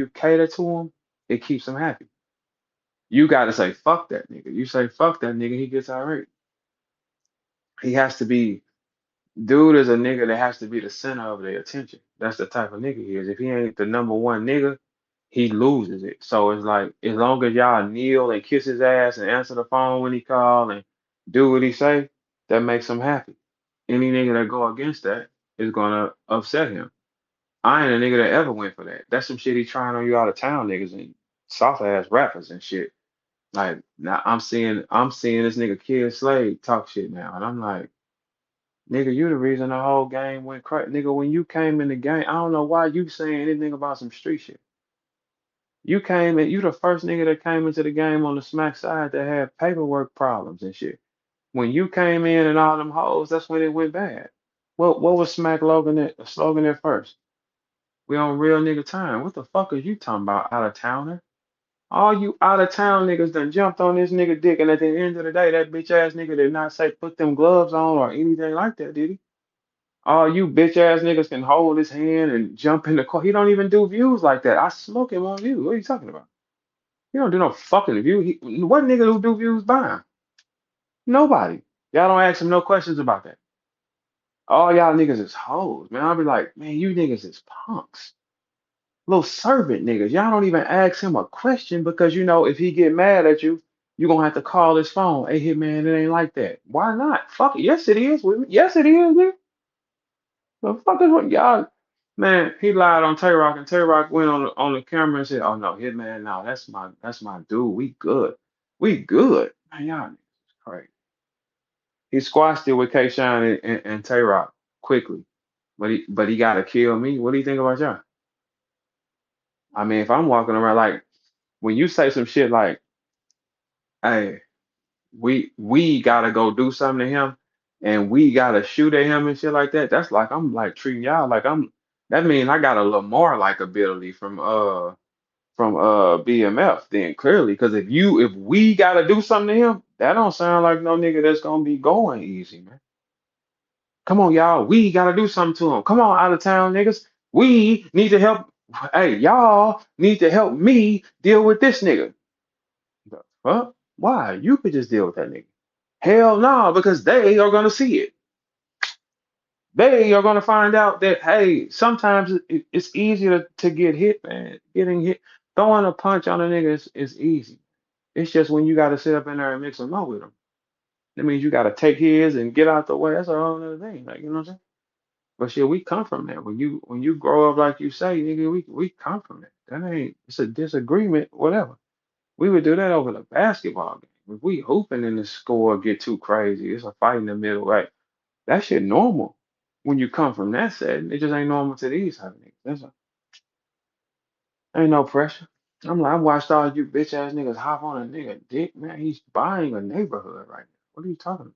you cater to him, it keeps him happy. You gotta say fuck that nigga. You say fuck that nigga, he gets irate. He has to be dude is a nigga that has to be the center of their attention. That's the type of nigga he is. If he ain't the number one nigga, he loses it. So it's like as long as y'all kneel and kiss his ass and answer the phone when he call and do what he say, that makes him happy. Any nigga that go against that is gonna upset him. I ain't a nigga that ever went for that. That's some shit he trying on you out of town niggas and soft ass rappers and shit. Like now I'm seeing this nigga Kid Slade talk shit now, and I'm like, nigga, you the reason the whole game went crazy. Nigga, when you came in the game, I don't know why you saying anything about some street shit. You came in, you the first nigga that came into the game on the smack side that had paperwork problems and shit. When you came in and all them hoes, that's when it went bad. What was Smack Logan slogan at first? We on real nigga time. What the fuck are you talking about, out of towner? All you out of town niggas done jumped on this nigga dick, and at the end of the day, that bitch ass nigga did not say put them gloves on or anything like that, did he? All you bitch ass niggas can hold his hand and jump in the car. He don't even do views like that. I smoke him on views. What are you talking about? He don't do no fucking view. What nigga who do views by him? Nobody. Y'all don't ask him no questions about that. All y'all niggas is hoes, man. I'll be like, man, you niggas is punks. Little servant niggas. Y'all don't even ask him a question because you know if he get mad at you, you gonna have to call his phone. Hey, Hitman, it ain't like that. Why not? Fuck it. Yes, it is with me. Yes, it is, nigga. The fuck is what y'all? Man, he lied on Tay Rock, and Tay Rock went on the camera and said, "Oh no, Hitman, no, that's my dude. We good, we good." Man, y'all niggas is crazy. He squashed it with K Shine and Tay Rock quickly, but he gotta kill me. What do you think about y'all? I mean, if I'm walking around like when you say some shit like, "Hey, we gotta go do something to him and we gotta shoot at him and shit like that," that's like I'm like treating y'all like I'm that means I got a Lamar like ability from BMF then clearly because if we gotta do something to him, that don't sound like no nigga that's gonna be going easy, man. Come on, y'all, we gotta do something to him. Come on, out of town niggas. We need to help. Hey, y'all need to help me deal with this nigga. The fuck? Why? You could just deal with that nigga. Hell no, because they are gonna see it. They are gonna find out that hey, sometimes it's easier to get hit, man. Getting hit, throwing a punch on a nigga is easy. It's just when you got to sit up in there and mix them up with them. That means you got to take his and get out the way. That's a whole other thing. Like you know what I'm saying? But shit, we come from that. When you grow up like you say, nigga, we come from that. That ain't it's a disagreement, whatever. We would do that over the basketball game. If we hooping and the score get too crazy, it's a fight in the middle, right? That shit normal when you come from that setting. It just ain't normal to these type of niggas. Ain't no pressure. I'm like, I watched all you bitch ass niggas hop on a nigga dick, man. He's buying a neighborhood right now. What are you talking about?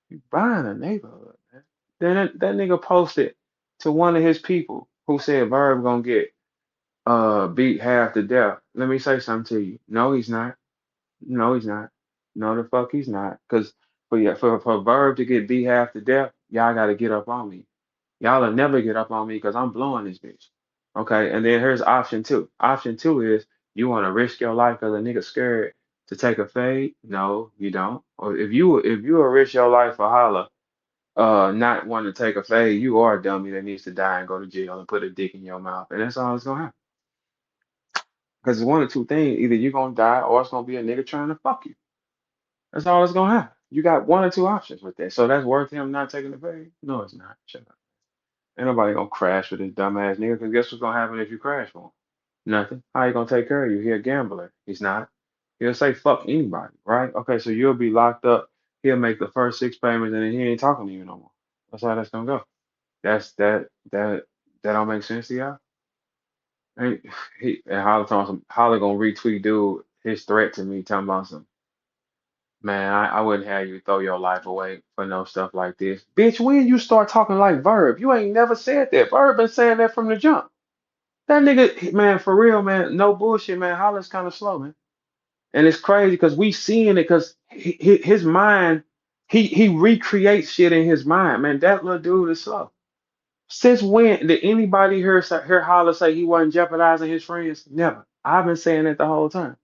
He's buying a neighborhood, man. Then that nigga posted to one of his people who said Verb gonna get beat half to death. Let me say something to you. No, he's not. No, he's not. No, the fuck he's not. Cause for Verb to get beat half to death, y'all gotta get up on me. Y'all will never get up on me because I'm blowing this bitch. Okay, and then here's option two. Option two is you want to risk your life because a nigga scared to take a fade. No, you don't. Or if you will risk your life for holla, not wanting to take a fade, you are a dummy that needs to die and go to jail and put a dick in your mouth, and that's all that's gonna happen. Because it's one of two things: either you're gonna die or it's gonna be a nigga trying to fuck you. That's all that's gonna happen. You got one or two options with that. So that's worth him not taking the fade? No, it's not. Shut up. Ain't nobody gonna crash with this dumbass nigga. Because guess what's gonna happen if you crash for him? Nothing. How you gonna take care of you? He a gambler. He's not. He'll say fuck anybody, right? Okay, so you'll be locked up. He'll make the first six payments and then he ain't talking to you no more. That's how that's gonna go. That don't make sense to y'all. Ain't he and Holly gonna retweet dude his threat to me talking about some man, I wouldn't have you throw your life away for no stuff like this. Bitch, when you start talking like Verb, you ain't never said that. Verb been saying that from the jump. That nigga, man, for real, man, no bullshit, man. Hollis kind of slow, man. And it's crazy because we seeing it because his mind, he recreates shit in his mind, man. That little dude is slow. Since when did anybody hear Holla say he wasn't jeopardizing his friends? Never. I've been saying that the whole time.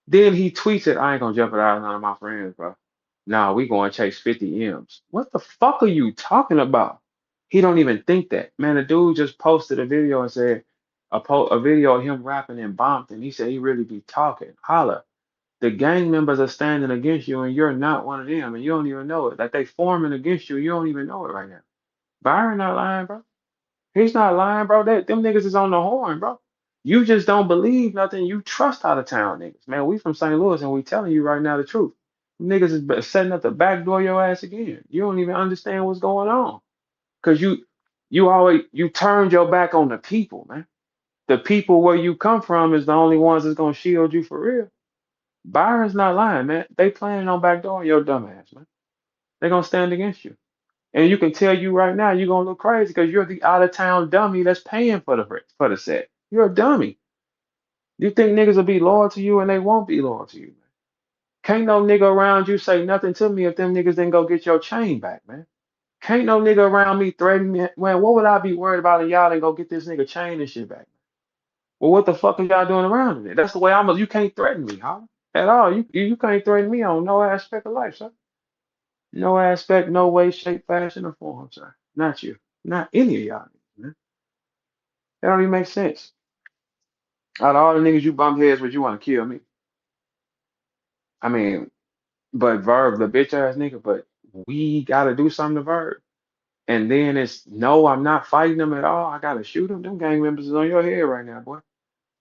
Then he tweets it, I ain't gonna jeopardize none of my friends, bro. Nah, we going to chase 50 M's. What the fuck are you talking about? He don't even think that. Man, the dude just posted a video and said a video of him rapping in Bompton. He said he really be talking. Holla. The gang members are standing against you and you're not one of them and you don't even know it. Like they forming against you, you don't even know it right now. Byron not lying, bro. He's not lying, bro. Them niggas is on the horn, bro. You just don't believe nothing. You trust out of town niggas. Man, we from St. Louis and we telling you right now the truth. Niggas is setting up the back door your ass again. You don't even understand what's going on. Cause you turned your back on the people, man. The people where you come from is the only ones that's gonna shield you for real. Byron's not lying, man. They planning on backdooring your dumb ass, man. They gonna stand against you. And you can tell you right now you're gonna look crazy because you're the out of town dummy that's paying for the set. You're a dummy. You think niggas will be loyal to you and they won't be loyal to you, man. Can't no nigga around you say nothing to me if them niggas didn't go get your chain back, man. Can't no nigga around me threaten me. Man, what would I be worried about if y'all didn't go get this nigga chain and shit back? Well, what the fuck are y'all doing around it? That's the way you can't threaten me, huh? At all. You can't threaten me on no aspect of life, sir. No aspect, no way, shape, fashion, or form, sir. Not you. Not any of y'all, man. That don't even make sense. Out of all the niggas you bump heads with, you want to kill me. I mean, but Verb, the bitch ass nigga, but we gotta do something to Verb. And then it's no, I'm not fighting them at all. I gotta shoot them. Them gang members is on your head right now, boy.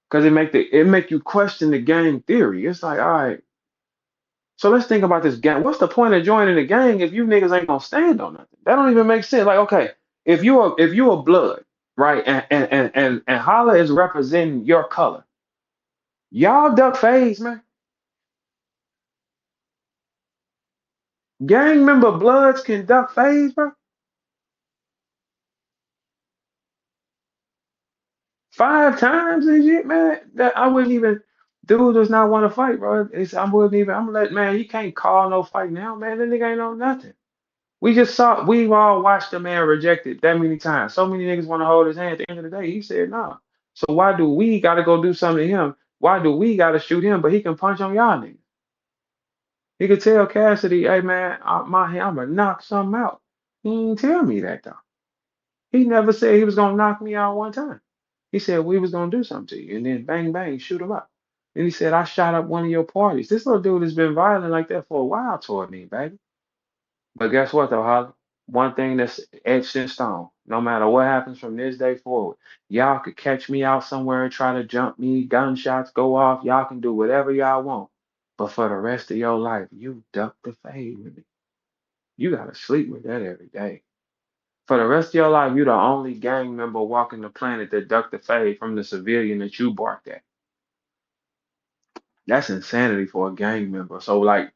Cause it make you question the gang theory. It's like, all right, so let's think about this gang. What's the point of joining the gang if you niggas ain't gonna stand on nothing? That don't even make sense. Like, okay, if you a blood, right, and Holla is representing your color, y'all duck phase, man. Gang member bloods can duck phase, bro. 5 times and shit, man. That I wouldn't even. Dude does not want to fight, bro. I wouldn't even. I'm like, man, he can't call no fight now, man. That nigga ain't know nothing. We've all watched the man rejected that many times. So many niggas want to hold his hand at the end of the day. He said, nah. So why do we gotta go do something to him? Why do we gotta shoot him? But he can punch on y'all niggas. He could tell Cassidy, hey man, I'm gonna knock something out. He didn't tell me that though. He never said he was gonna knock me out one time. He said we was gonna do something to you, and then bang bang, shoot him up. And he said I shot up one of your parties. This little dude has been violent like that for a while toward me, baby. But guess what though, Holly? One thing that's etched in stone, no matter what happens from this day forward, y'all could catch me out somewhere and try to jump me, gunshots go off, y'all can do whatever y'all want. But for the rest of your life, you duck the fade with me. You gotta sleep with that every day. For the rest of your life, you're the only gang member walking the planet that ducked the fade from the civilian that you barked at. That's insanity for a gang member. So like,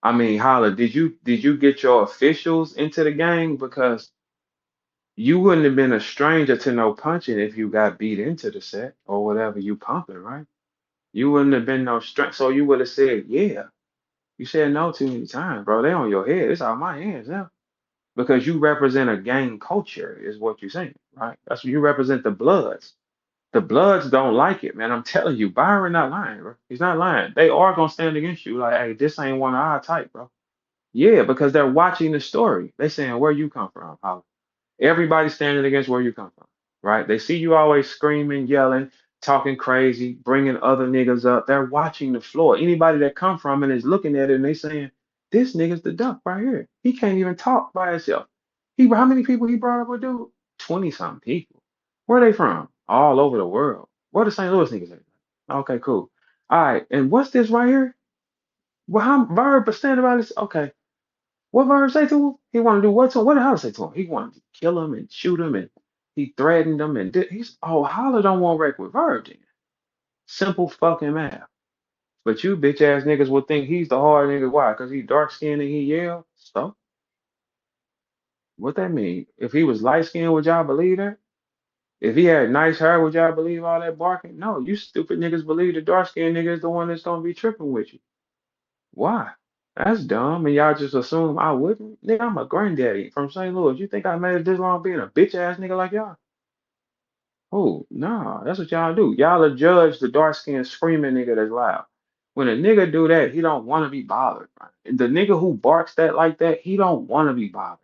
I mean, Holla, did you get your officials into the gang? Because you wouldn't have been a stranger to no punching if you got beat into the set or whatever you pumping, right? You wouldn't have been no strength. So you would have said, yeah. You said no too many times, bro. They on your head. It's out my hands now. Because you represent a gang culture, is what you're saying, right? That's what you represent the Bloods. The Bloods don't like it, man. I'm telling you, Byron not lying, bro. He's not lying. They are gonna stand against you. Like, hey, this ain't one of our type, bro. Yeah, because they're watching the story. They saying where you come from, Holly. Everybody's standing against where you come from, right? They see you always screaming, yelling, talking crazy, bringing other niggas up. They're watching the floor. Anybody that come from it is looking at it and they saying, this nigga's the duck right here. He can't even talk by himself. How many people he brought up with, dude? 20 something people. Where they from? All over the world. Where the St. Louis niggas at? Okay, cool. All right, and what's this right here? Well, how Verb standing by this? Okay, what Verb say to him? He want to do what to him? What did Holler say to him? He wanted to kill him and shoot him, and he threatened him, and he's Holler don't want wreck with Verb then. Simple fucking math. But you bitch ass niggas would think he's the hard nigga. Why? Because he dark skinned and he yell. So what that mean? If he was light skinned, would y'all believe that? If he had nice hair, would y'all believe all that barking? No, you stupid niggas believe the dark skinned nigga is the one that's gonna be tripping with you. Why? That's dumb, and y'all just assume I wouldn't. Nigga, I'm a granddaddy from St. Louis. You think I made it this long being a bitch ass nigga like y'all? Oh, nah, that's what y'all do. Y'all will judge the dark skinned screaming nigga that's loud. When a nigga do that, he don't want to be bothered. Right? And the nigga who barks that like that, he don't want to be bothered.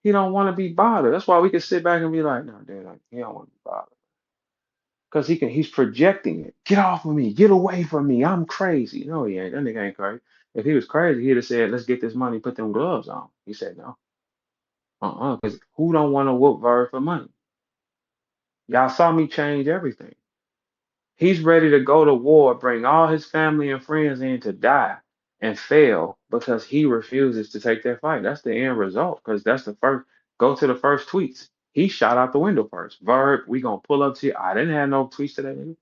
He don't want to be bothered. That's why we can sit back and be like, no, dude, like, he don't want to be bothered. Because he's projecting it. Get off of me. Get away from me. I'm crazy. No, he ain't. That nigga ain't crazy. If he was crazy, he'd have said, let's get this money, put them gloves on. He said no. Because who don't want to whoop Verb for money? Y'all saw me change everything. He's ready to go to war, bring all his family and friends in to die and fail because he refuses to take that fight. That's the end result. Because that's the first, go to the first tweets. He shot out the window first. Verb, we gonna pull up to you. I didn't have no tweets today.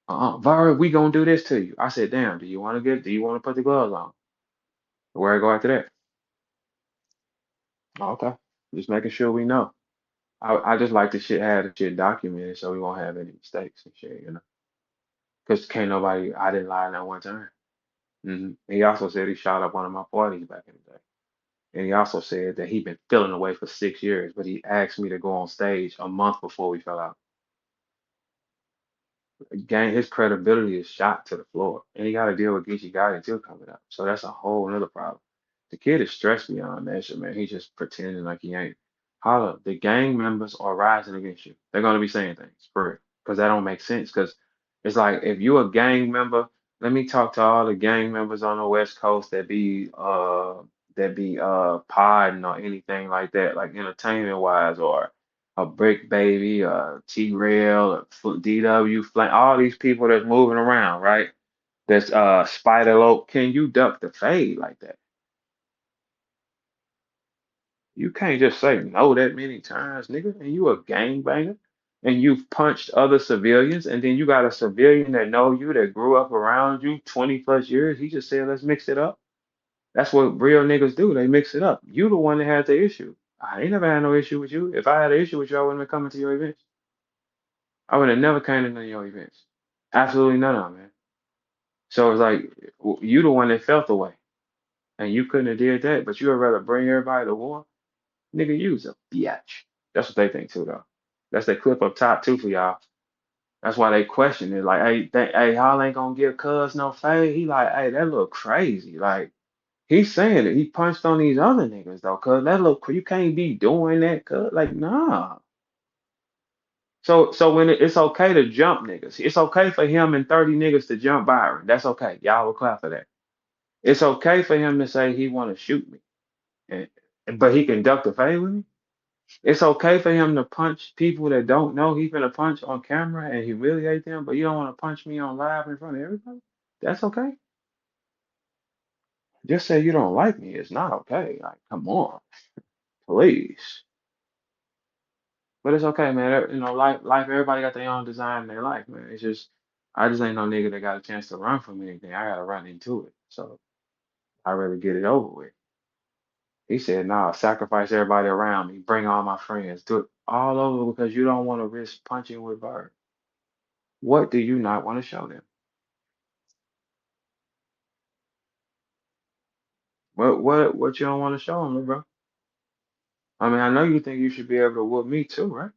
Vara, we gonna do this to you. I said, damn, do you want to put the gloves on? Where I go after that? Oh, okay. Just making sure we know. I just like to have the shit documented so we won't have any mistakes and shit, you know. Because can't nobody, I didn't lie that one time. He also said he shot up one of my parties back in the day. And he also said that he'd been feeling away for 6 years, but he asked me to go on stage a month before we fell out. Gang, his credibility is shot to the floor, and he got to deal with Geechee Gotti too coming up. So that's a whole nother problem. The kid is stressed beyond measure, man. He's just pretending like he ain't. Holla, the gang members are rising against you. They're gonna be saying things for it, because that don't make sense. Because it's like if you a gang member, let me talk to all the gang members on the West Coast that be podding or anything like that, like entertainment wise, or a Brick Baby, a T-Rail, a DW Flame, all these people that's moving around, right? That's Spider Lope. Can you duck the fade like that? You can't just say no that many times, nigga. And you a gangbanger, and you've punched other civilians, and then you got a civilian that know you, that grew up around you 20 plus years. He just said, let's mix it up. That's what real niggas do. They mix it up. You the one that had the issue. I ain't never had no issue with you. If I had an issue with you, I wouldn't have coming to your events. I would have never came to none of your events. Absolutely none of them, man. So it's like you the one that felt the way, and you couldn't have did that, but you would rather bring everybody to war. Nigga, you's a biatch. That's what they think too, though. That's that clip up top too for y'all. That's why they question it. Like, hey, y'all ain't gonna give Cuz no fade. He like, hey, that look crazy. Like, he's saying it. He punched on these other niggas though, cuz that look, you can't be doing that, cuz. Like, nah. So when it's okay to jump niggas. It's okay for him and 30 niggas to jump Byron. That's okay. Y'all will clap for that. It's okay for him to say he want to shoot me, and, but he can duck the fade with me. It's okay for him to punch people that don't know he's gonna punch on camera and humiliate them, but you don't want to punch me on live in front of everybody? That's okay. Just say you don't like me. It's not okay. Like, come on, please. But it's okay, man. You know, life, everybody got their own design in their life, man. It's just, I just ain't no nigga that got a chance to run from anything. I gotta run into it. So I rather get it over with. He said, nah, sacrifice everybody around me, bring all my friends, do it all over because you don't want to risk punching with Bird. What do you not want to show them? What you don't want to show them, bro? I mean, I know you think you should be able to whoop me too, right?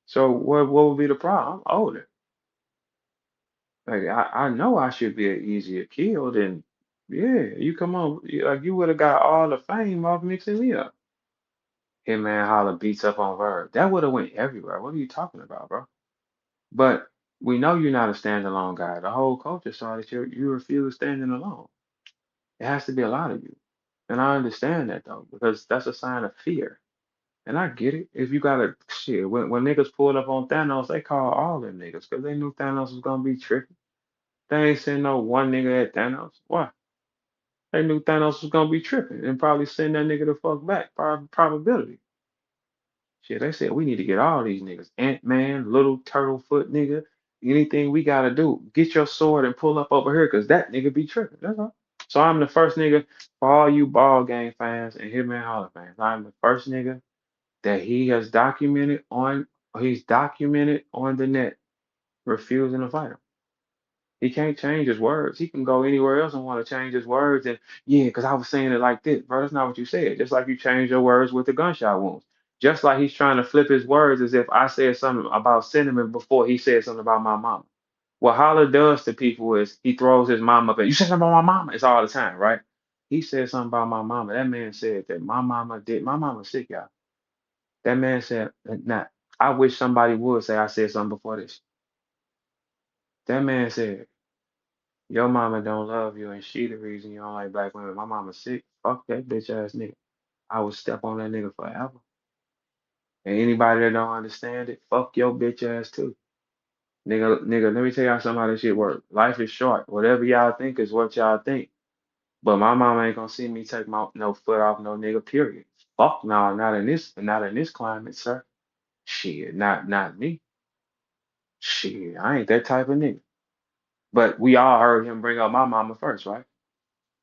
So what would be the problem? I'm older. Like I know I should be an easier kill than yeah, you come on, like you would have got all the fame off mixing me up. Hitman Holla beats up on Verb. That would have went everywhere. What are you talking about, bro? But we know you're not a standalone guy. The whole culture saw that you refuse standing alone. It has to be a lot of you. And I understand that though, because that's a sign of fear. And I get it. If you got a shit, when niggas pulled up on Thanos, they called all them niggas because they knew Thanos was gonna be tricky. They ain't send no one nigga at Thanos. Why? They knew Thanos was gonna be tripping and probably send that nigga the fuck back. Probability. Shit, they said we need to get all these niggas. Ant-Man, little turtle foot nigga. Anything we gotta do, get your sword and pull up over here because that nigga be tripping. That's all. So I'm the first nigga for all you ball game fans and Hitman Holla fans. I'm the first nigga that he's documented on the net refusing to fight him. He can't change his words. He can go anywhere else and want to change his words. And yeah, because I was saying it like this, bro. That's not what you said. Just like you changed your words with the gunshot wounds. Just like he's trying to flip his words as if I said something about cinnamon before he said something about my mama. What Holler does to people is he throws his mom up and you said something about my mama. It's all the time, right? He said something about my mama. That man said that my mama did. My mama sick, y'all. That man said, nah, I wish somebody would say I said something before this. That man said, your mama don't love you and she the reason you don't like black women. My mama sick. Fuck that bitch ass nigga. I would step on that nigga forever. And anybody that don't understand it, fuck your bitch ass too. Nigga, let me tell y'all something how this shit work. Life is short. Whatever y'all think is what y'all think. But my mama ain't gonna see me take my no foot off no nigga, period. Fuck no, not in this climate, sir. Shit, not me. Shit, I ain't that type of nigga. But we all heard him bring up my mama first, right?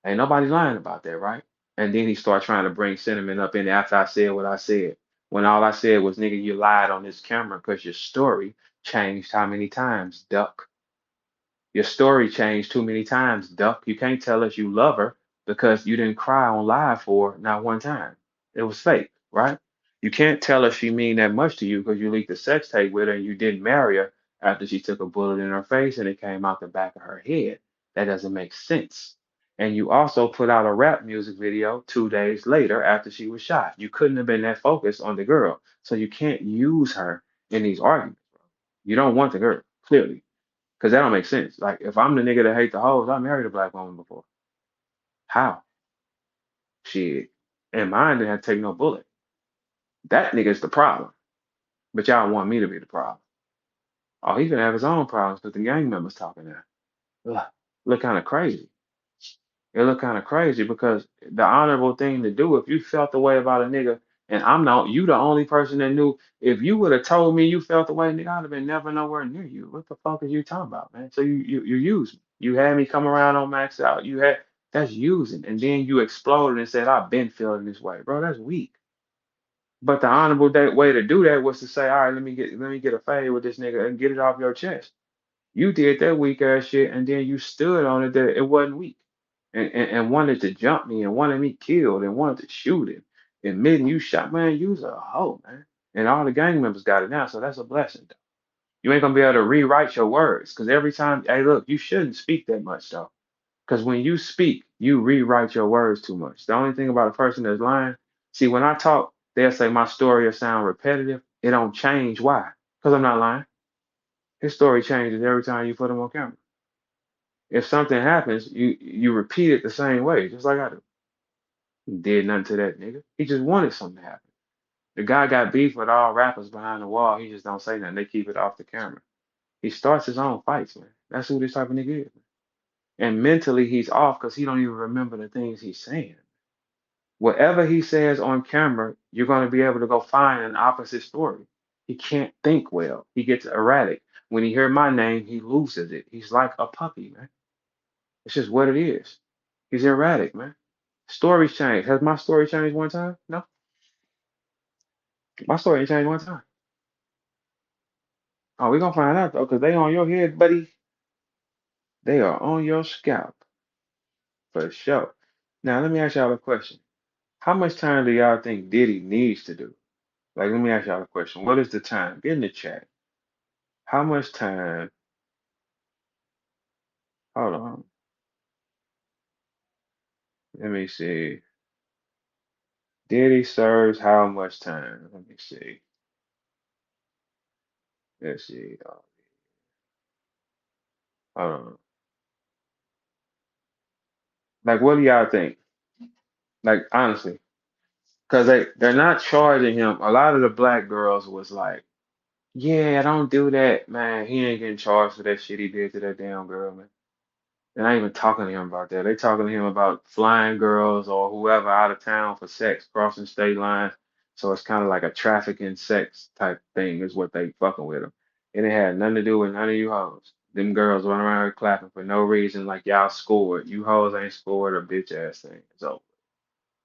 Ain't nobody lying about that, right? And then he started trying to bring sentiment up in after I said what I said. When all I said was, nigga, you lied on this camera because your story changed how many times, duck? Your story changed too many times, Duck. You can't tell us you love her because you didn't cry on live for her not one time. It was fake, right? You can't tell us she mean that much to you because you leaked a sex tape with her and you didn't marry her after she took a bullet in her face and it came out the back of her head. That doesn't make sense. And you also put out a rap music video 2 days later after she was shot. You couldn't have been that focused on the girl. So you can't use her in these arguments. You don't want the girl, clearly. Because that don't make sense. Like, if I'm the nigga that hate the hoes, I married a black woman before. How? Shit. And mine didn't have to take no bullet. That nigga's the problem. But y'all want me to be the problem. Oh, he gonna have his own problems because the gang members talking now. Ugh. Look kind of crazy. It look kind of crazy because the honorable thing to do if you felt the way about a nigga, and I'm not you the only person that knew. If you would have told me you felt the way, nigga, I'd have been never nowhere near you. What the fuck are you talking about, man? So you used me. You had me come around on max out. You had that's using, and then you exploded and said I've been feeling this way, bro. That's weak. But the honorable way to do that was to say, all right, let me get a fade with this nigga and get it off your chest. You did that weak ass shit, and then you stood on it that it wasn't weak, and wanted to jump me and wanted me killed and wanted to shoot him, admitting you shot man. You was a hoe, man, and all the gang members got it now, so that's a blessing. Though. You ain't gonna be able to rewrite your words because every time, hey, look, you shouldn't speak that much though, because when you speak, you rewrite your words too much. The only thing about a person that's lying, see, when I talk, they'll say my story will sound repetitive. It don't change. Why? Because I'm not lying. His story changes every time you put him on camera. If something happens, you repeat it the same way, just like I do. He did nothing to that nigga. He just wanted something to happen. The guy got beef with all rappers behind the wall. He just don't say nothing. They keep it off the camera. He starts his own fights, man. That's who this type of nigga is. Man. And mentally, he's off because he don't even remember the things he's saying. Whatever he says on camera, you're going to be able to go find an opposite story. He can't think well. He gets erratic. When he hear my name, he loses it. He's like a puppy, man. It's just what it is. He's erratic, man. Stories change. Has my story changed one time? No. My story ain't changed one time. Oh, we gonna find out though, because they on your head, buddy. They are on your scalp for sure. Now let me ask y'all a question. How much time do y'all think Diddy needs to do? Like, let me ask y'all a question. What is the time? Get in the chat. How much time? Hold on. Let me see. Diddy serves how much time? Let me see. Let's see. Hold on. Like, what do y'all think? Like, honestly. Because they're not charging him. A lot of the black girls was like, yeah, don't do that, man. He ain't getting charged for that shit he did to that damn girl, man. They're not even talking to him about that. They talking to him about flying girls or whoever out of town for sex, crossing state lines. So it's kind of like a trafficking sex type thing is what they fucking with him. And it had nothing to do with none of you hoes. Them girls running around here clapping for no reason like y'all scored. You hoes ain't scored a bitch ass thing. So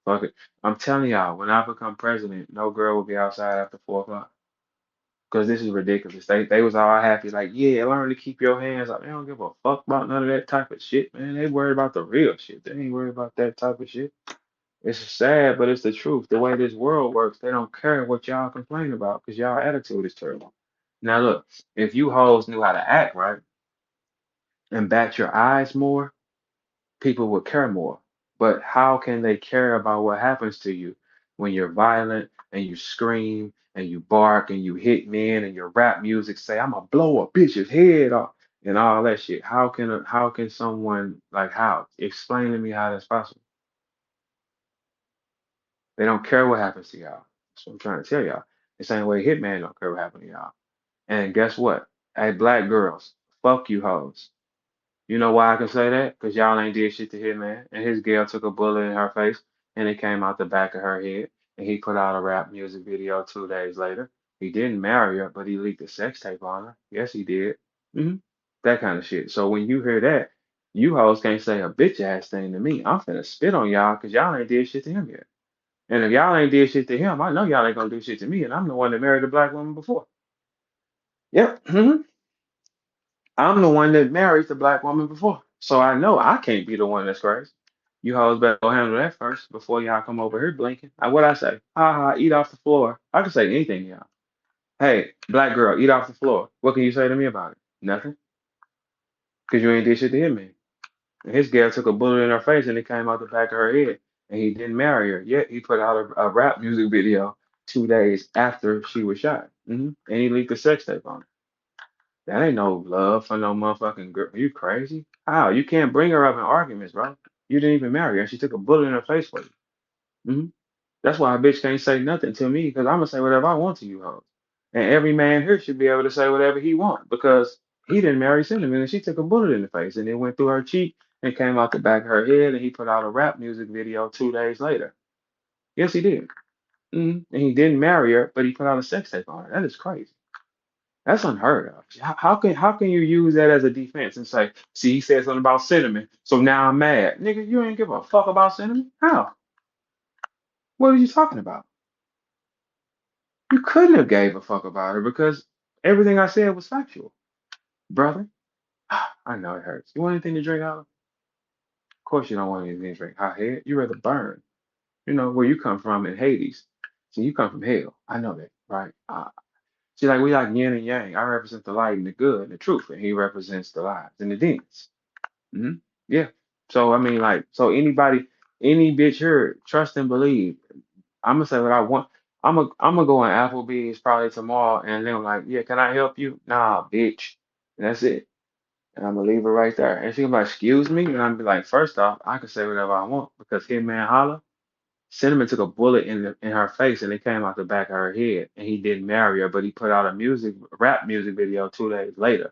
fuck it. I'm telling y'all, when I become president, no girl will be outside after 4 o'clock. because this is ridiculous. They was all happy, like, yeah, learn to keep your hands up. They don't give a fuck about none of that type of shit, man. They worried about the real shit. They ain't worried about that type of shit. It's sad, but it's the truth. The way this world works, they don't care what y'all complain about because y'all attitude is terrible. Now look, if you hoes knew how to act right and bat your eyes more, people would care more. But how can they care about what happens to you when you're violent and you scream and you bark and you hit men and your rap music say, "I'm gonna blow a bitch's head off" and all that shit? How can someone like how? Explain to me how that's possible. They don't care what happens to y'all. That's what I'm trying to tell y'all. The same way Hitman don't care what happened to y'all. And guess what? Hey, black girls, fuck you hoes. You know why I can say that? Because y'all ain't did shit to Hitman. And his girl took a bullet in her face and it came out the back of her head. And he put out a rap music video 2 days later. He didn't marry her, but he leaked a sex tape on her. Yes, he did. hmm That kind of shit. So when you hear that, you hoes can't say a bitch ass thing to me. I'm finna spit on y'all because y'all ain't did shit to him yet. And if y'all ain't did shit to him, I know y'all ain't gonna do shit to me. And I'm the one that married a black woman before. Yep. I'm the one that married the black woman before. So I know I can't be the one that's crazy. You hoes better go handle that first before y'all come over here blinking. What I say? Ha ha, eat off the floor. I can say anything, y'all. Hey, black girl, eat off the floor. What can you say to me about it? Nothing. Because you ain't did shit to him, man. And his gal took a bullet in her face and it came out the back of her head. And he didn't marry her. Yet he put out a rap music video 2 days after she was shot. And he leaked a sex tape on her. That ain't no love for no motherfucking girl. You crazy? How? You can't bring her up in arguments, bro. You didn't even marry her. She took a bullet in her face for you. hmm That's why a bitch can't say nothing to me because I'm gonna say whatever I want to you, hoes. And every man here should be able to say whatever he want because he didn't marry Cinnamon and she took a bullet in the face and it went through her cheek and came out the back of her head and he put out a rap music video 2 days later. Yes, he did. And he didn't marry her, but he put out a sex tape on her. That is crazy. That's unheard of. How can you use that as a defense and say, see, he said something about cinnamon, so now I'm mad. Nigga, you ain't give a fuck about cinnamon? How? What are you talking about? You couldn't have gave a fuck about her because everything I said was factual. Brother, I know it hurts. You want anything to drink out of? Of course you don't want anything to drink. Hot head, you rather burn. You know where you come from in Hades. So you come from hell. I know that, right? See, like we like yin and yang. I represent the light and the good and the truth, and he represents the lies and the demons. hmm Yeah. So I mean, like, so any bitch here, trust and believe. I'm gonna say what I want. I'm gonna go on Applebee's probably tomorrow, and then like, yeah, can I help you? Nah, bitch. And that's it. And I'm gonna leave her right there. And she gonna be like, excuse me, and I'm be like, first off, I can say whatever I want because Hitman Holla, Cinnamon took a bullet in her face, and it came out the back of her head, and he didn't marry her, but he put out a rap music video 2 days later,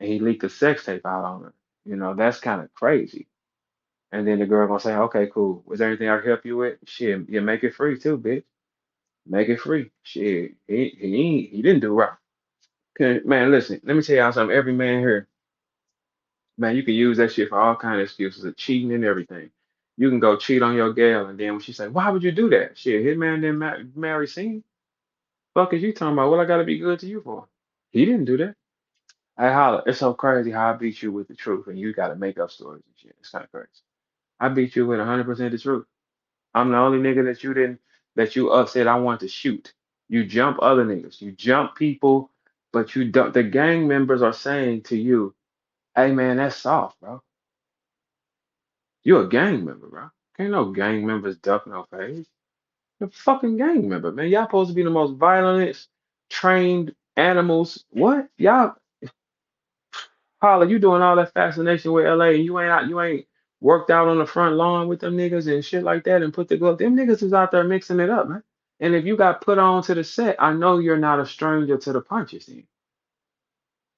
and he leaked a sex tape out on her. That's kind of crazy. And then the girl gonna say, okay, cool. Was there anything I could help you with? Shit, you make it free too, bitch. Make it free. Shit, he didn't do right. Okay, man, listen, let me tell y'all something. Every man here, man, you can use that shit for all kind of excuses of cheating and everything. You can go cheat on your gal, and then when she say, why would you do that? Shit, his man didn't marry Scene. Fuck is you talking about? What I gotta be good to you for? He didn't do that. I holla. It's so crazy how I beat you with the truth, and you gotta make up stories and shit. It's kind of crazy. I beat you with 100% the truth. I'm the only nigga that you upset I want to shoot. You jump other niggas. You jump people, but you don't the gang members are saying to you, hey man, that's soft, bro. You a gang member, bro. Can't no gang members duck no face. You're a fucking gang member, man. Y'all supposed to be the most violent, trained animals. What? Y'all Holla, you doing all that fascination with LA and you ain't worked out on the front lawn with them niggas and shit like that and put the glove. Them niggas is out there mixing it up, man. And if you got put on to the set, I know you're not a stranger to the punches then,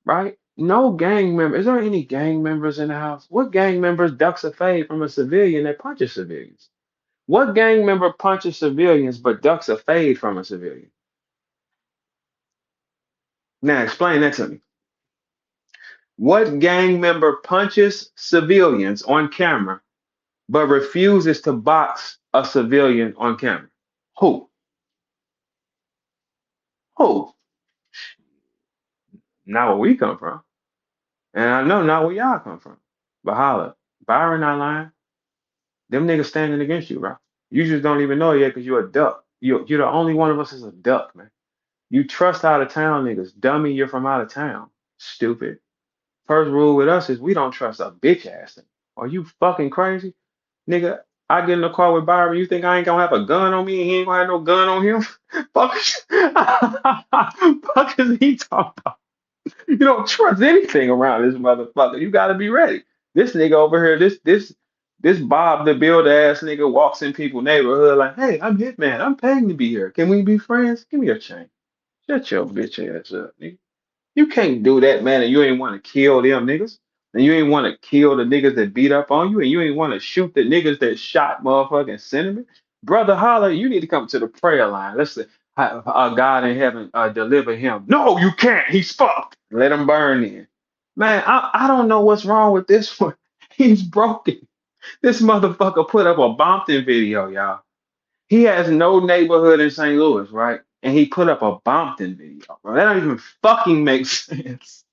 right? No gang member. Is there any gang members in the house? What gang members ducks a fade from a civilian that punches civilians? What gang member punches civilians but ducks a fade from a civilian? Now explain that to me. What gang member punches civilians on camera but refuses to box a civilian on camera? Who? Who? Not where we come from. And I know not where y'all come from. But holla, Byron not lying. Them niggas standing against you, bro. You just don't even know it yet because you're a duck. You're the only one of us is a duck, man. You trust out of town niggas. Dummy, you're from out of town. Stupid. First rule with us is we don't trust a bitch ass nigga. Are you fucking crazy? Nigga, I get in the car with Byron, you think I ain't gonna have a gun on me and he ain't gonna have no gun on him? Fuck, fuck is he talking about? You don't trust anything around this motherfucker. You gotta be ready. This nigga over here, this Bob the Builder ass nigga walks in people's neighborhood like, hey, I'm Hitman. I'm paying to be here. Can we be friends? Give me a chain. Shut your bitch ass up, nigga. You can't do that, man, and you ain't want to kill them niggas. And you ain't want to kill the niggas that beat up on you, and you ain't want to shoot the niggas that shot motherfucking Cinnamon. Brother Holler, you need to come to the prayer line. Let's say, God in heaven, deliver him. No, you can't. He's fucked. Let him burn in. Man, I don't know what's wrong with this one. He's broken. This motherfucker put up a Bompton video, y'all. He has no neighborhood in St. Louis, right? And he put up a Bompton video, bro. That don't even fucking make sense.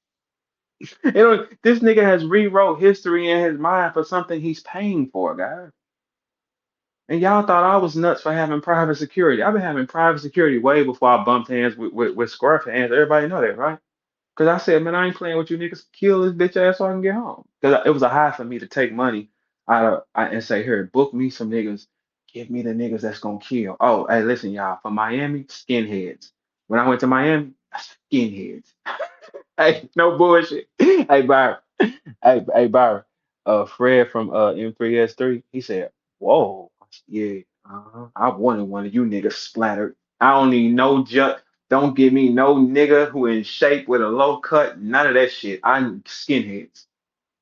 This nigga has rewrote history in his mind for something he's paying for, guys. And y'all thought I was nuts for having private security. I've been having private security way before I bumped hands with Square hands. Everybody know that, right? Because I said, man, I ain't playing with you niggas. Kill this bitch ass so I can get home. Because it was a high for me to take money and say, here, book me some niggas. Give me the niggas that's gonna kill. Oh, hey, listen, y'all. For Miami, skinheads. When I went to Miami, skinheads. Hey, no bullshit. Hey, Byron. Hey, Byron. Fred from M3S3. He said, "Whoa, yeah. I wanted one of you niggas splattered. I don't need no judge. Don't give me no nigga who in shape with a low cut. None of that shit. I'm skinheads,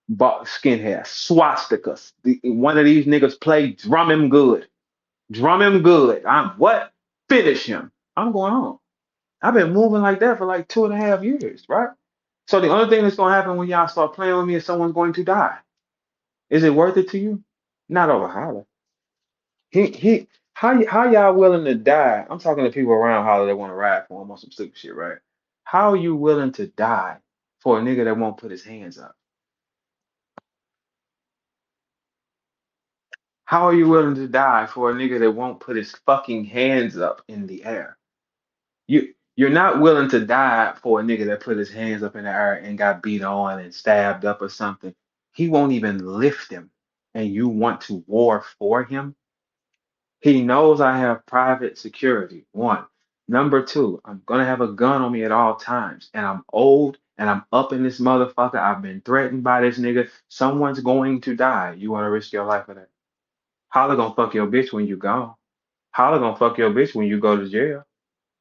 skinheads, swastikas. One of these niggas play drum him good. Drum him good. I'm what? Finish him. I'm going home. I've been moving like that for like 2.5 years, right? So the only thing that's gonna happen when y'all start playing with me is someone's going to die. Is it worth it to you? Not over Holler. How y'all willing to die? I'm talking to people around Holler that want to ride for him on some stupid shit, right? How are you willing to die for a nigga that won't put his hands up? How are you willing to die for a nigga that won't put his fucking hands up in the air? You're not willing to die for a nigga that put his hands up in the air and got beat on and stabbed up or something. He won't even lift him, and you want to war for him? He knows I have private security. One. Number two, I'm gonna have a gun on me at all times, and I'm old and I'm up in this motherfucker. I've been threatened by this nigga. Someone's going to die. You want to risk your life for that? Holla gonna fuck your bitch when you gone. Holla gonna fuck your bitch when you go to jail.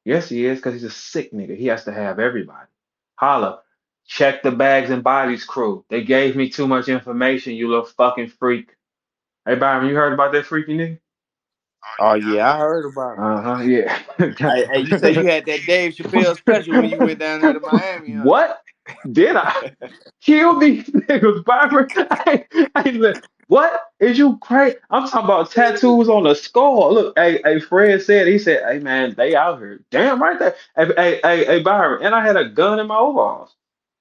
Yes, he is, because he's a sick nigga. He has to have everybody. Holla. Check the bags and bodies crew. They gave me too much information, you little fucking freak. Hey, Byron, you heard about that freaky nigga? Oh yeah, I heard about it. Uh-huh, yeah. Hey, you say you had that Dave Chappelle special when you went down there to Miami, huh? What did I kill these niggas, Byron? What is you crazy? I'm talking about tattoos on the skull. Look, hey, Fred said, he said, hey man, they out here. Damn right there. Hey, Byron, and I had a gun in my overalls.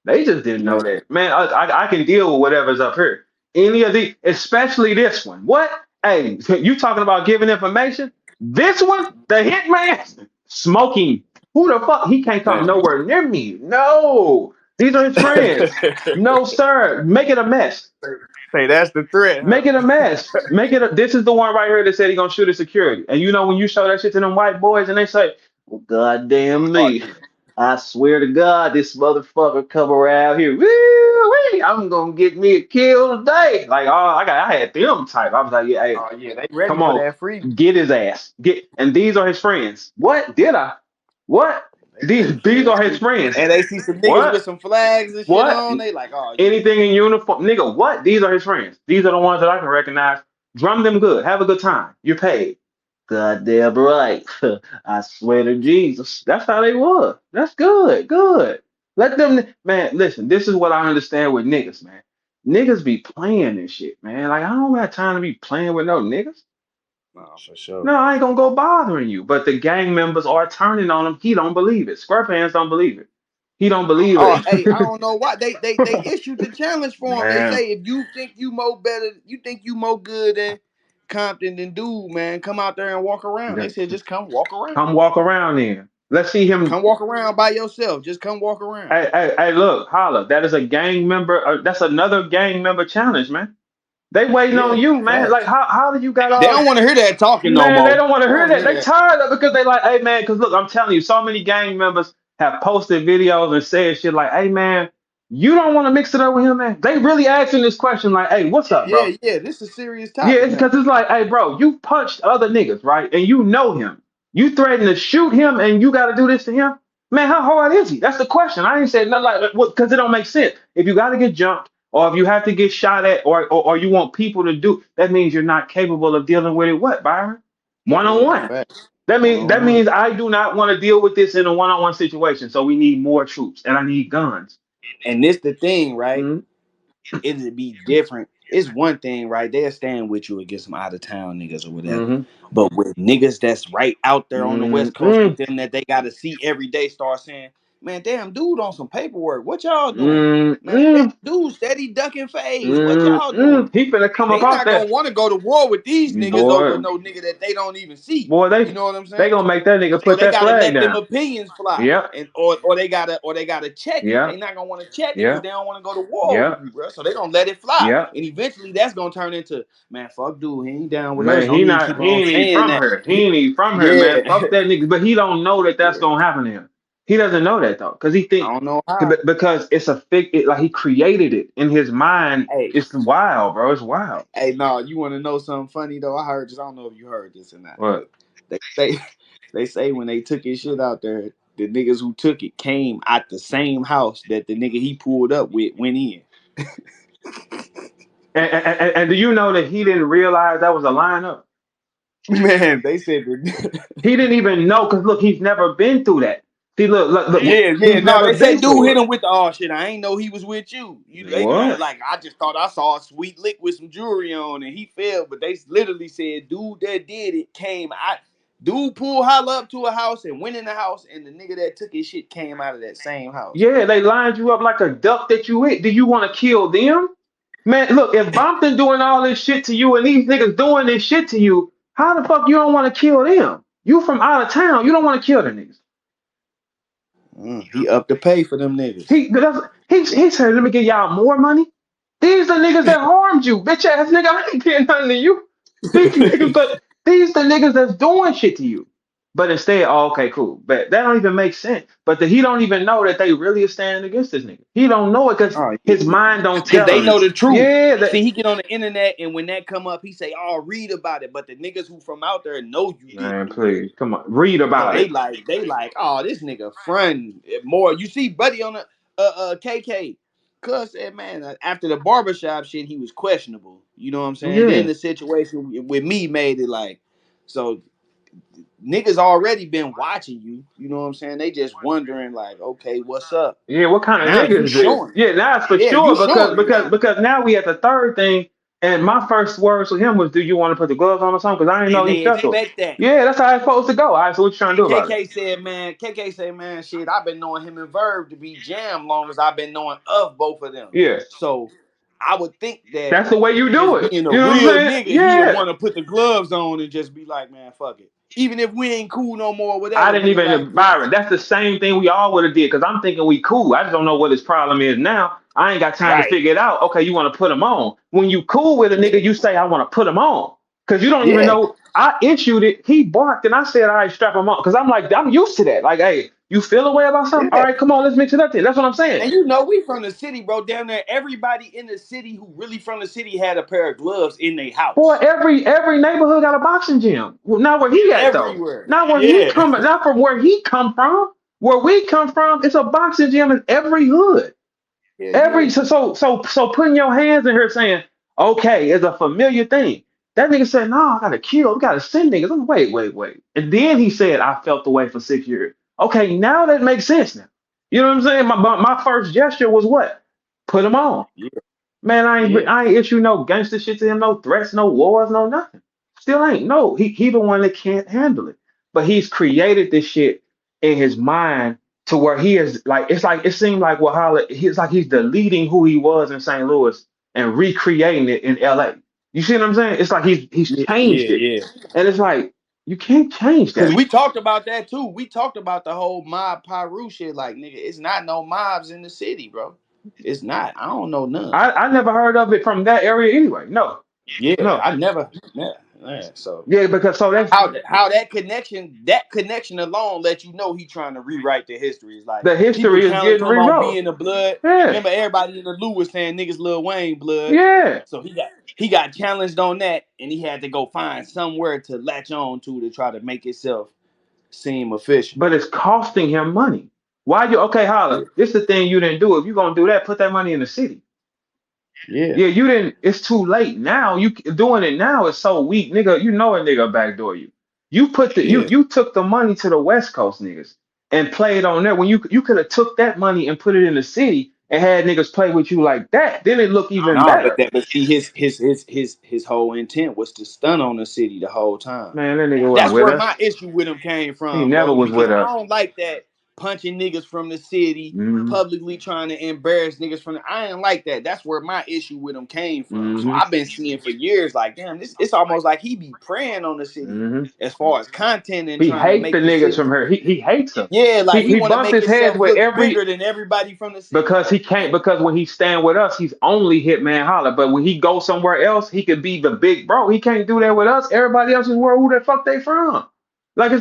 They just didn't know Man, that. Man, I can deal with whatever's up here. Any of these, especially this one. What? Hey, you talking about giving information? This one, the hitman, smoking. Who the fuck? He can't come man. nowhere near me. No, these are his friends. No, sir. Make it a mess. Say that's the threat, huh? Make it a mess. This is the one right here that said he gonna shoot his security. And you know when you show that shit to them white boys and they say, well, goddamn Oh me. yeah. I swear to God, this motherfucker come around here. Woo-wee, I'm gonna get me a kill today. Like, oh, I had them type. I was like, yeah, hey, Oh yeah, they ready come for on, that freak. get his ass. And these are his friends. What did I? What? They ready for These that are his freak. friends. And they see some niggas with What? some flags and shit What? on. They like, oh yeah. Anything in uniform, nigga? What? These are his friends. These are the ones that I can recognize. Drum them good. Have a good time. You're paid. Goddamn right. I swear to Jesus. That's how they were. That's good. Good. Let them, man. Listen, this is what I understand with niggas, man. Niggas be playing this shit, man. Like I don't have time to be playing with no niggas. No, for sure. No, I ain't gonna go bothering you. But the gang members are turning on him. He don't believe it. Squarepants don't believe it. He don't believe Oh, hey, I it. don't know why they issued the challenge for him. They Man, say if you think you more better, you think you more good than Compton than dude, man, come out there and walk around. They said just come walk around. come walk around then. Let's see him. Come walk around by yourself. Just come walk around. Hey, look, holla. That is a gang member. That's another gang member challenge, man. They waiting Yeah, on you, man. Like, facts. how do you got They all? don't want to hear that talking no Man, they more. don't want to They don't hear want to that. hear They that. tired of it because they like, hey man, because look, I'm telling you, so many gang members have posted videos and said shit like, hey man, you don't want to mix it up with him, man. They really asking this question like, hey, what's up, Yeah, bro? yeah, this is a serious Yeah, topic it's because now. it's like, hey, bro, you punched other niggas, right? And you know him. You threatened to shoot him, and you got to do this to him. Man, how hard is he? That's the question. I ain't said nothing like what because it don't make sense. If you got to get jumped, or if you have to get shot at, or you want people to do, that means you're not capable of dealing with it. What, Byron? One on Yeah, one. facts. That One means on that one. means I do not want to deal with this in a one-on-one situation. So we need more troops, and I need guns. And this the thing, right? Mm-hmm. It'd be different. It's one thing, right? They'll stand with you against some out of town niggas or whatever. Mm-hmm. But with niggas that's right out there on the West Coast Mm-hmm. with them that they gotta see every day start saying, man, damn dude on some paperwork. What y'all doing? Man, damn Mm-hmm. dude steady ducking phase. What y'all doing? Mm-mm. He finna come up They out not there. gonna want to go to war with these niggas over Boy, no nigga that they don't even see. boy, You know what I'm they saying? gonna make that nigga So put they that gotta flag let them down. opinions fly, Yep, and or they gotta check it. They yep, not gonna want to check it because yep, they don't want to go to war with yep, you, bro. So they gonna let it fly, yep. and eventually that's gonna turn into, man, fuck dude, he ain't down with us. Man, Don't even keep he on ain't even saying from that. her. He ain't even from her, man. Yeah, Fuck that nigga. But he don't know that that's yeah. gonna happen to him. He doesn't know that though, because he I think don't know how. because it's a like he created it in his mind. Hey, It's wild, bro. It's wild. hey, no, you want to know something funny though? I heard this. I don't know if you heard this or not, What? but they say they say when they took his shit out there, the niggas who took it came out the same house that the nigga he pulled up with went in. And do you know that he didn't realize that was a lineup? Man, they said that. He didn't even know because look, he's never been through that. See, look, Yeah, yeah. he's No, never they say been dude through hit it. him with the oh shit. I ain't know he was with you. You they be What? like, I just thought I saw a sweet lick with some jewelry on and he fell, but they literally said dude that did it came out. Dude pulled Holla up to a house and went in the house, and the nigga that took his shit came out of that same house. Yeah, they lined you up like a duck that you ate. Do you want to kill them? Man, look, if Bompton doing all this shit to you and these niggas doing this shit to you, how the fuck you don't want to kill them? You from out of town, you don't want to kill the niggas. He up to pay for them niggas. He said, let me give y'all more money. These the niggas that harmed you, bitch ass nigga. I ain't getting nothing to you. These the niggas that's doing shit to you. But instead, oh, okay, cool. But that don't even make sense. But he don't even know that they really are standing against this nigga. He don't know it because Oh yeah, his mind don't because tell they him. know the truth. Yeah, that See, he get on the internet, and when that come up, he say, "Oh, read about it." But the niggas who from out there know you didn't man, do that. please come on, read So about it. they like, oh, this nigga front more. You see, Buddy on the KK, cuz said, man, after the barbershop shit, he was questionable. You know what I'm saying? Then Yeah, the situation with me made it like, so niggas already been watching you. You know what I'm saying? They just wondering like, okay, what's up? yeah. What kind of Now nigga you is this? showing it. Yeah, now it's for Yeah, you sure because showing it because now. because now we at the third thing, and my first words to him was, "Do you want to put the gloves on or something?" Because I didn't know And he they special. expect that. Yeah, that's how it's supposed to go. All right, so what you trying to And do about it? KK said, man, shit, I've been knowing him and Verb to be jam long as I've been knowing of both of them. Yeah, So I would think that that's the way you do just it. being a You know what I'm real saying? nigga, he'll Yeah. want to put the gloves on and just be like, man, fuck it. Even if we ain't cool no more, I whatever, didn't nigga, like, even Byron. That's the same thing we all would have did because I'm thinking we cool. I just don't know what his problem is now. I ain't got time to right. figure it out. Okay, you want to put him on. When you cool with a Yeah. nigga, you say I want to put him on because you don't even Yeah. know. I issued it. He barked and I said, all right, strap him on because I'm like I'm used to that. Like, hey, you feel a way about something? All Yeah. right, come on, let's mix it up then. That's what I'm saying. And you know, we from the city, bro. Down there, everybody in the city who really from the city had a pair of gloves in their Boy, house. every neighborhood got a boxing gym. Well, not where he at though. Everywhere. Not where he Yeah. come. Not from where he come from. Where we come from, it's a boxing gym in every hood. Yeah, Every yeah. so putting your hands in here saying, okay, is a familiar thing. That nigga said, no, I gotta kill, we gotta send niggas. I'm like, wait. And then he said, I felt the way for 6 years. Okay, now that makes sense now. You know what I'm saying? My first gesture was what? Put him on. Yeah. Man, Yeah. I ain't issue no gangster shit to him, no threats, no wars, no nothing. Still ain't. No, he the one that can't handle it. But he's created this shit in his mind to where he is like it seemed like Wahala, he's like he's deleting who he was in St. Louis and recreating it in LA. You see what I'm saying? It's like he's Yeah, changed yeah, it. yeah. And it's like you can't change Cause that. we talked about that too. We talked about the whole mob Pyru shit. Like, nigga, it's not no mobs in the city, bro. It's not. I don't know none. I never heard of it from that area anyway. No, Yeah, no. I never. Yeah. So Yeah, because so that's how that connection alone let you know he trying to rewrite the history. It's like the people history is challenge getting him on rewrote. being the blood. Yeah, Remember, everybody in the Lou was saying niggas Lil Wayne blood. yeah. So he got challenged on that, and he had to go find somewhere to latch on to try to make itself seem official. But it's costing him money. Why you okay, Yeah, Holla? This the thing you didn't do. If you gonna do that, put that money in the city. yeah, Yeah, you didn't. It's too late now. You doing it now is so weak, nigga. You know a nigga backdoor you. You put the yeah. you took the money to the West Coast niggas and played on there when you could have took that money and put it in the city and had niggas play with you like that. Then it look even Nah, but better. that but see his whole intent was to stun on the city the whole time. Man, that nigga wasn't That's with where us. my issue with him came He from, never bro. was Because with I us. don't like that punching niggas from the city, Mm-hmm. publicly trying to embarrass niggas from the. I ain't like that. That's where my issue with him came from. So Mm-hmm. I've been seeing for years, like, damn, this it's almost like he be preying on the city Mm-hmm. as far as content and He trying to hate the make the niggas from city. here. He hates them. Yeah, like he He want to bumps make his heads himself with look bigger every than everybody from the city. because he can't because when he stand with us, he's only Hitman Holla. But when he goes somewhere else, he could be the big bro. He can't do that with us. Everybody else is where who the fuck they from? Like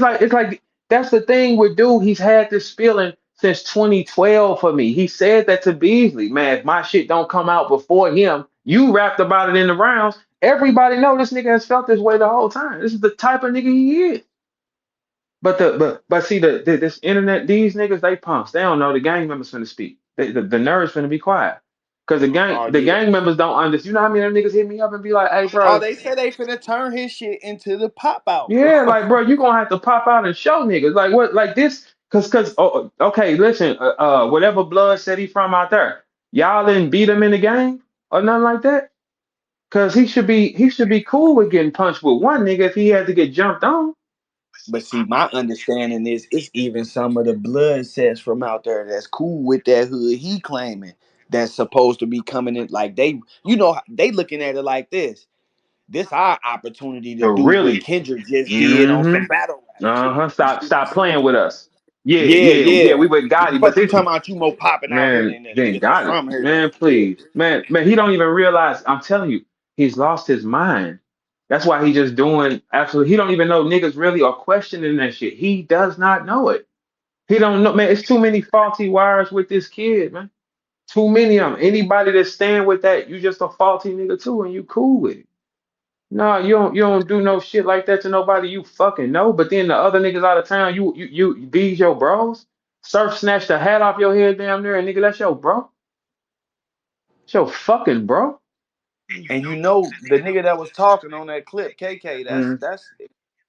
that's the thing with dude. He's had this feeling since 2012 for me. He said that to Beasley, man. If my shit don't come out before him, you rapped about it in the rounds. Everybody know this nigga has felt this way the whole time. This is the type of nigga he is. But see this internet these niggas they punks they don't know the gang members finna speak the nerds finna be quiet because Oh the yeah. gang members don't understand. You know how many of them niggas hit me up and be like, hey Oh, bro, they said they finna turn his shit into the pop out, bro. yeah, like bro, you gonna have to pop out and show niggas like what like this because okay, listen, whatever blood said he from out there, y'all didn't beat him in the game or nothing like that. Cause he should be cool with getting punched with one nigga if he had to get jumped on. But see, my understanding is it's even some of the blood sets from out there that's cool with that hood he claiming that's supposed to be coming in. Like they looking at it like this. This our opportunity to To do what really, Kendrick just did on some mm-hmm. battle rap shit. Uh-huh. You Stop see what I'm stop saying? playing with us. Yeah, Yeah, yeah, yeah. yeah. We with Gotti, but Fuck you this talking about you more popping out here man than the then niggas that's got it. from here. Man, Yeah. please. Man, he don't even realize. I'm telling you, he's lost his mind. That's why he just doing absolutely he don't even know niggas really are questioning that shit. He does not know it. He don't know, man. It's too many faulty wires with this kid, man. Too many of them. Anybody that stand with that, you just a faulty nigga too, and you cool with it. No, you don't do no shit like that to nobody you fucking know. But then the other niggas out of town, these your bros. Surf snatched the hat off your head damn near, and nigga, that's your bro. It's your fucking bro. And you know the nigga that was talking on that clip, KK, that's Mm, that's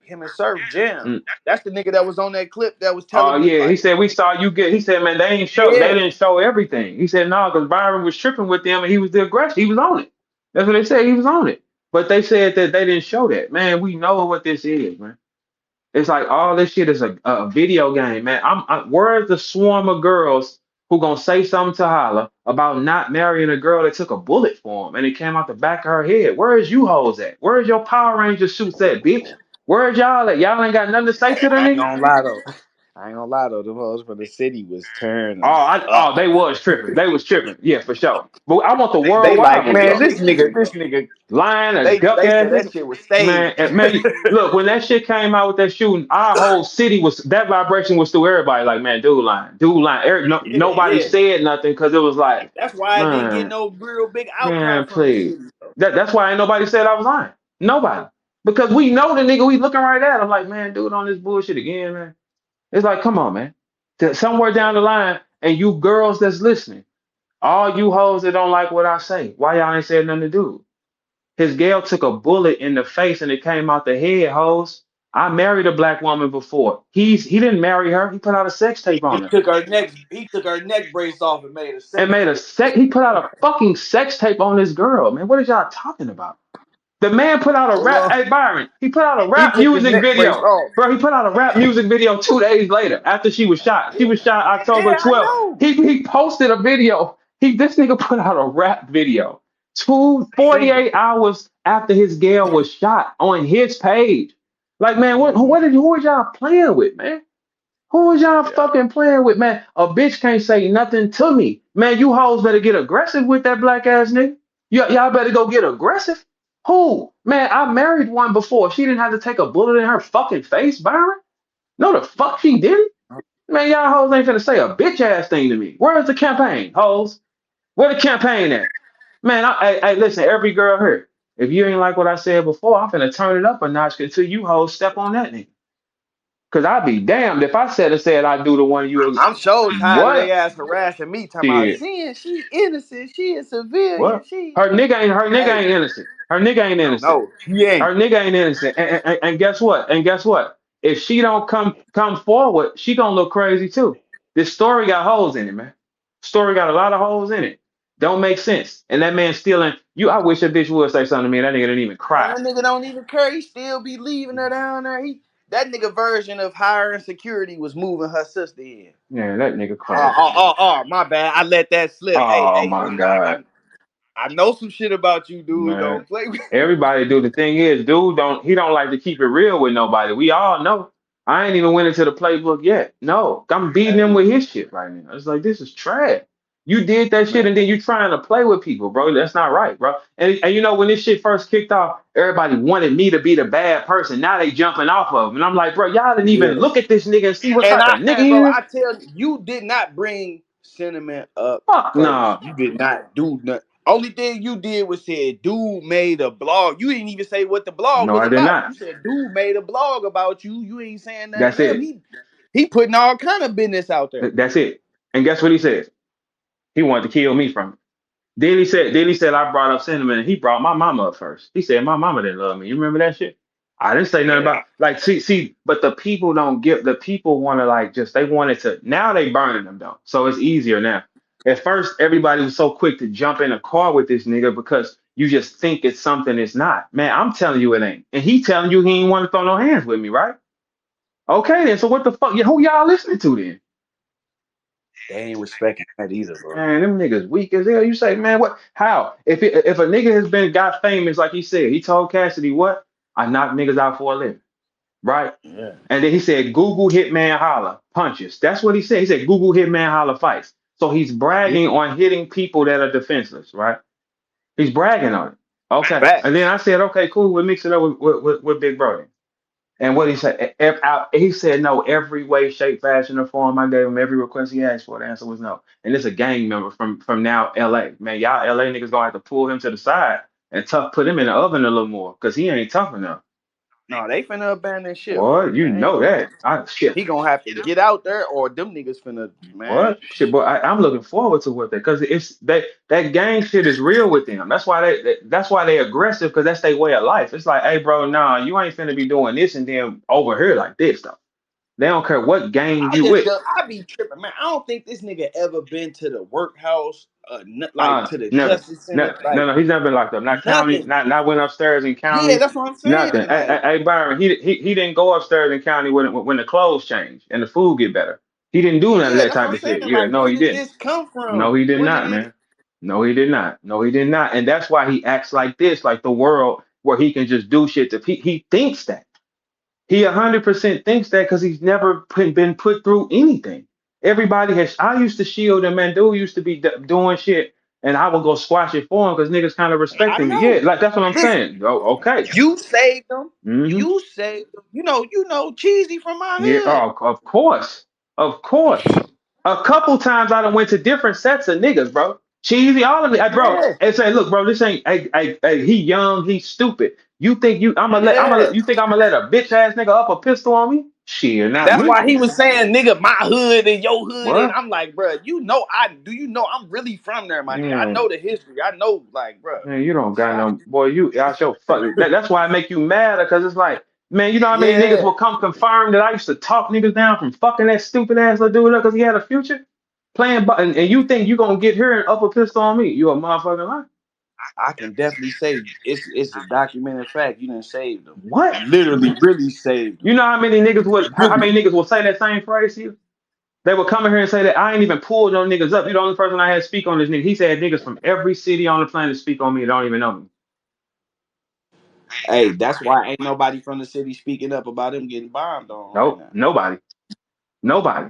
him and Surf Jam. mm. That's the nigga that was on that clip that was Oh telling me yeah, he like, said we saw you get. He said, man, they yeah, didn't show everything. He said no, because Byron was tripping with them, and he was the aggressor. He was on it. That's what they said. He was on it. But they said that they didn't show that. Man, we know what this is, man. It's like all this shit is a video game, man. Where's the swarm of girls who gonna say something to Holla about not marrying a girl that took a bullet for him and it came out the back of her head? Where's you hoes at? Where's your Power Ranger suits at, bitch? Where's y'all at? Y'all ain't got nothing to say to the I ain't nigga? gonna lie though. I ain't gonna lie though. The hoes from the city was Oh, turning up. they was tripping. They was tripping. Yeah, for sure. But I want the They worldwide like, ones man, though. this nigga. Lying a They duck they ass said that nigga. shit was Man, staged. look, when that shit came out with that shooting, our whole city was that vibration was through everybody. Like, man, dude lying. Yeah, Nobody yeah. said nothing because it was like, That's why I didn't get man, no real big outcry man, from the please. city. Bro. That's why ain't nobody said I was lying. Nobody. Because we know the nigga we looking right at. I'm like, man, dude on this bullshit again, man. It's like, come on, man. Somewhere down the line, and you girls that's listening, all you hoes that don't like what I say, why y'all ain't said nothing to do? His gal took a bullet in the face and it came out the head, hoes. I married a black woman before. He didn't marry her. He put out a sex tape He on her. took her neck. He took her neck brace off and made a And sex made a tape. sex he put out a fucking sex tape on this girl, man. What is y'all talking about? The man put out a Hold rap. on. Hey Byron, he put out a He rap took his music neck brace video, off. bro. He put out a rap music video 2 days later after she was shot. She was shot October Yeah, I 12th. know. He posted a video. This nigga put out a rap video two I forty seen it. eight hours after his gal was shot on his page. Like man, Mhm. who is y'all playing with, man? Who is y'all Yeah. fucking playing with, man? A bitch can't say nothing to me. Man, you hoes better get aggressive with that black ass nigga. Y'all better go get aggressive. Who? Man, I married one before. She didn't have to take a bullet in her fucking face, Byron. No, the fuck she didn't. Man, y'all hoes ain't finna say a bitch ass thing to me. Where's the campaign, hoes? Where the campaign at? Man, hey, listen, every girl here. If you ain't like what I said before, I'm finna turn it up a notch until you hoes step on that nigga. Cause I'd be damned if I said I'd do the one you I'm so tired of they what? ass harassing me, talking about Shit. she innocent, she a civilian, What? she. Her nigga Hey, ain't innocent. Her nigga ain't innocent. no, he ain't. Her nigga ain't innocent. And guess what? And guess what? If she don't come forward, she gonna look crazy too. This story got holes in it, man. Story got a lot of holes in it. Don't make sense. And that man stealing you. I wish a bitch would say something to me. And that nigga didn't even Man, cry. that nigga don't even care. He still be leaving her down there. That nigga version of hiring security was moving her sister in. Yeah, that nigga Oh, crazy, oh, man. oh, oh, my bad. I let that slip. Hey, Oh hey, my dude, God. I know some shit about you, dude. Man, Don't play with everybody do. The thing is, dude, don't like to keep it real with nobody. We all know. I ain't even went into the playbook yet. No, I'm beating him Hey, with his shit right now. It's like this is trash. You did that shit man. and then you trying to play with people, bro. That's not right, bro. And you know when this shit first kicked off, everybody wanted me to be the bad person. Now they jumping off of, and I'm like, bro, y'all didn't even Yeah. look at this nigga and see what type of nigga And he bro, is. I tell you, you did not bring sentiment up Fuck first. no, You did not do nothing. Only thing you did was said, dude made a blog. You didn't even say what the blog no, was I did about. You not. said, dude made a blog about you. You ain't saying nothing to That's him. it. He putting all kind of business out there. That's it. And guess what he said? He wanted to kill me from it. Then he said I brought up sentiment and he brought my mama up first. He said my mama didn't love me. You remember that shit? I didn't say nothing Yeah. about like see, but the people don't get the people want to like just they wanted to now they burning them though. So it's easier now. At first, everybody was so quick to jump in a car with this nigga because you just think it's something it's not. Man, I'm telling you it ain't. And he telling you he ain't want to throw no hands with me, right? Okay then. So what the fuck? Who y'all listening to then? They ain't respecting that either, bro. Man, them niggas weak as hell. You say, man, what? How? If a nigga has been got famous, like he said, he told Cassidy, what? I knock niggas out for a living, right? Yeah. And then he said, Google Hitman Holla punches. That's what he said. He said, Google Hitman Holla fights. So he's Yeah. bragging on hitting people that are defenseless, right? He's bragging on it. Okay. And then Facts. I said, okay, cool. We'll mix it up with Big Brody. And what he said, he said no every way, shape, fashion, or form. I gave him every request he asked for. The answer was no. And it's a gang member from now LA. Man, y'all LA niggas gonna have to pull him to the side and put him in the oven a little more because he ain't tough enough. No, they finna abandon ship. Boy, you They ain't know gonna. that. I shit. He gonna have to get out there, or them niggas finna man. What shit, boy? I'm looking forward to what they because it's that gang shit is real with them. That's why they aggressive because that's their way of life. It's like, hey, bro, nah, you ain't finna be doing this and then over here like this though. They don't care what gang I you just with. do I be tripping, man. I don't think this nigga ever been to the workhouse, like to the Never. justice No, center, no, like no. He's never been locked up. Not county. nothing. Not went upstairs in Yeah, county. that's what I'm Nothing. saying. Like, Hey, Byron. He didn't go upstairs in county when the clothes change and the food get better. He didn't do none of yeah, that that's type what I'm of shit. saying. Yeah, Like, no, where he did didn't. this come No, from? he did When did not, it? man. No, he did not. No, he did not. And that's why he acts like this, like the world where he can just do shit to people. He thinks that. He 100% thinks that because he's never been put through anything. Everybody has. I used to shield him, man. Dude used to be doing shit, and I would go squash it for him because niggas kind of I respected me. Yeah, know. like that's what I'm Listen, saying. Oh, okay. you saved them. Hmm. You saved them. Cheesy from my Yeah. hood. Oh, of course, of course. A couple times I done went to different sets of niggas, bro. Cheesy, all of it, hey, bro. Yeah, And say, look, bro, this ain't. Hey, he young, he stupid. You think yeah. you think I'm gonna let a bitch ass nigga up a pistol on me? Shit, not That's me. why he was saying, nigga, my hood and your hood. And What? I'm like, bro, you know I'm really from there, my nigga. I Man, know the history. I know, like, bro, man, you don't got stop. no boy. You out your fuck. That's why I make you mad because it's like, man, you know how many niggas Yeah. will come confirm that I used to talk niggas down from fucking that stupid ass little dude because he had a future playing, and you think you gonna get here and up a pistol on me? You a motherfucking lie. I can definitely say it's a documented fact. You done saved them. What? Literally, really saved You them. know how many niggas would how Really. many niggas will say that same phrase to you? They would come in here and say that I ain't even pulled no niggas up. You the only person I had speak on this nigga. He said niggas from every city on the planet speak on me and don't even know me. Hey, that's why ain't nobody from the city speaking up about him getting bombed on right Nope, now. nobody, nobody.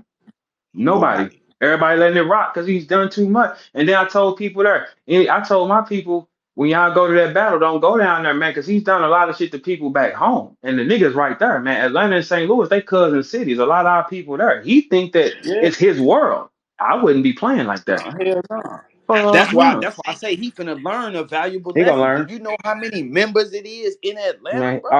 Nobody. Nobody. Everybody letting it rock because he's done too much. And then I told people there, and I told my people, when y'all go to that battle, don't go down there, man, because he's done a lot of shit to people back home. And the niggas right there, man. Atlanta and St. Louis, they cousin cities. A lot of our people there. He think that Yeah. it's his world. I wouldn't be playing like that. Hell no. Fuck That's why. no. That's why I say he finna learn a valuable He gonna lesson. Do learn. you know how many members it is in Atlanta, Man, bro?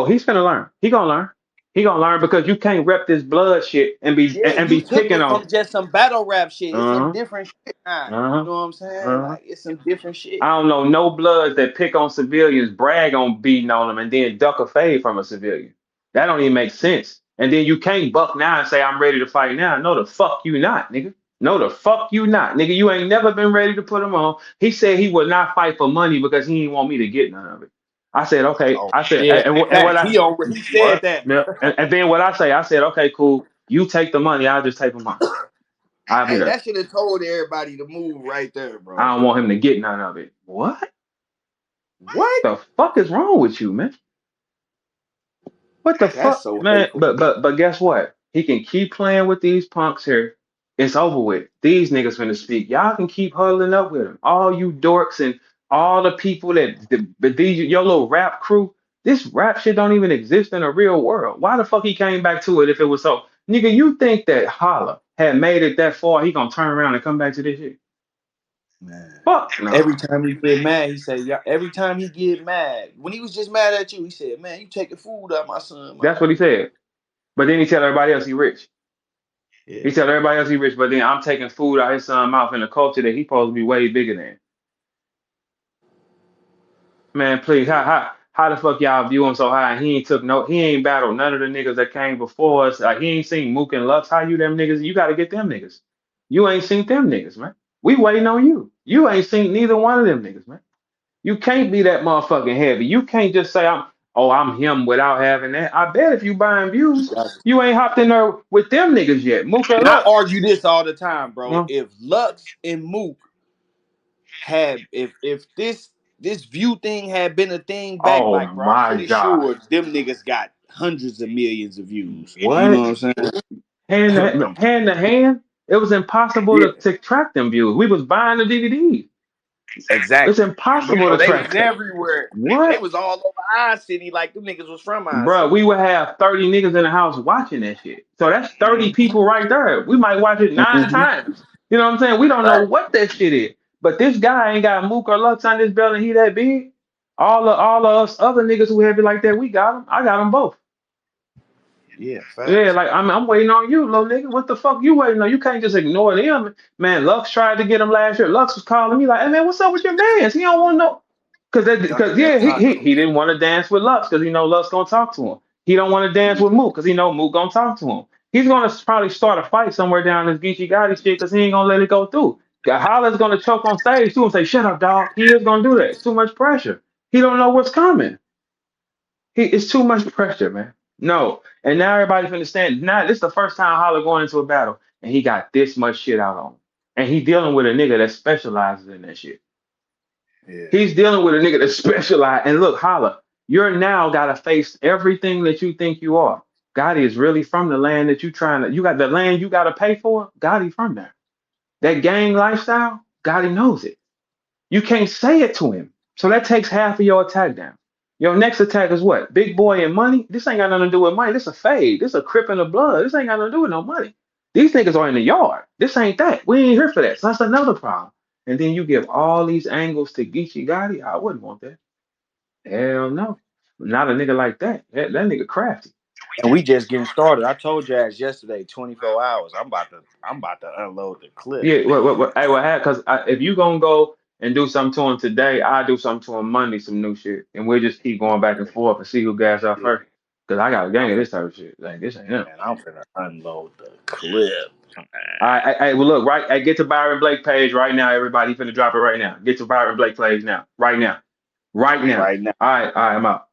he's gonna learn. He gonna learn. He gonna learn because you can't rep this blood shit and be Yeah, and you be took picking it on. from just some battle rap shit. It's some Uh-huh. different shit now. You Uh-huh. know what I'm saying? Uh-huh. Like it's some different shit. I don't know no bloods that pick on civilians, brag on beating on them, and then duck a fade from a civilian. That don't even make sense. And then you can't buck now and say I'm ready to fight now. No, the fuck you not, nigga. No, the fuck you not, nigga. You ain't never been ready to put him on. He said he would not fight for money because he didn't want me to get none of it. I said okay. Oh I said yeah, and what facts. I He said what? that. Yeah. And then what I say, I said okay, cool. You take the money. I'll just take him on. I'll be Hey, there. that should have told everybody to move right there, bro. I don't want him to get none of it. What What? the fuck is wrong with you, man? What the That's fuck, so man? hateful. But guess what? He can keep playing with these punks here. It's over with. These niggas finna speak. Y'all can keep huddling up with him. All you dorks and all the people but these your little rap crew. This rap shit don't even exist in the real world. Why the fuck he came back to it if it was so? Nigga, you think that Holla had made it that far? He gonna turn around and come back to this shit? Man. Fuck no. Every time he get mad, he said, yeah, every time he get mad, when he was just mad at you, he said, man, you taking food out my son That's mouth. what he said. But then he tell everybody else he rich. He Yeah. tell everybody else he rich, but then I'm taking food out his son's mouth in a culture that he supposed to be way bigger than. Man, please, Yeah. how the fuck y'all view him so high? And he ain't battled none of the niggas that came before us. Like he ain't seen Mook and Lux. How you them niggas? You gotta get them niggas. You ain't seen them niggas, man. We waiting on you. You ain't seen neither one of them niggas, man. You can't be that motherfucking heavy. You can't just say I'm him without having that. I bet if you buying views, you ain't hopped in there with them niggas yet. Mook and And I Lux. argue this all the time, bro. Well, If Lux and Mook had if this view thing had been a thing back, oh like bro, I'm my pretty God. sure them niggas got hundreds of millions of views. You know What? what I'm saying? Hand to hand, it was impossible Yeah, to track them views. We was buying the DVDs. It's exactly. But impossible bro, to they was track that. everywhere. They What? was all over our city, like them niggas was from our Bruh, city. we would have 30 niggas in the house watching that shit. So that's 30 Mm-hmm. people right there. We might watch it 9 times. You know what I'm saying? We don't know Right. what that shit is. But this guy ain't got Mook or Lux on this belt and he that big. All of us other niggas who have it like that, we got them. I got them both. Yeah, Yeah, facts. like I'm waiting on you, little nigga. What the fuck you waiting on? You can't just ignore them. Man, Lux tried to get him last year. Lux was calling me like, "Hey man, what's up with your man? He don't want to know." Cause That yeah, taco. he didn't want to dance with Lux because he know Lux gonna talk to him. He don't want to dance with Mook because he know Mook gonna talk to him. He's gonna probably start a fight somewhere down this Geechee Gotti shit because he ain't gonna let it go through. Holla's gonna choke on stage too and say, "Shut up, dog." He is gonna do that. It's too much pressure. He don't know what's coming. It's too much pressure, man. No. And now everybody's understand. Now this is the first time Holler going into a battle, and he got this much shit out on him. And he dealing with a nigga that specializes in that shit. Yeah. He's dealing with a nigga that specializes. And look, Holler, you're now gotta face everything that you think you are. Gotti is really from the land that you got the land you gotta pay for. Gotti from there. That gang lifestyle, Gotti knows it. You can't say it to him. So that takes half of your attack down. Your next attack is what? Big boy and money? This ain't got nothing to do with money. This a fade. This a crip in the blood. This ain't got nothing to do with no money. These niggas are in the yard. This ain't that. We ain't here for that. So that's another problem. And then you give all these angles to Geechee Gotti. I wouldn't want that. Hell no. Not a nigga like that. That nigga crafty. And we just getting started. I told you as yesterday, 24 hours. I'm about to unload the clip. Yeah, hey, because if you gonna go and do something to him today, I do something to him Monday, some new shit, and we'll just keep going back and forth and see who gas out Yeah. first. Cause I got a gang I'm of finna, this type of shit. Like this ain't him. man, I'm finna unload the clip. Well, look, right. I get to Byron Blake page right now. Everybody finna drop it right now. Get to Byron Blake page now. Right now. Right now. Right now. All right, I'm out.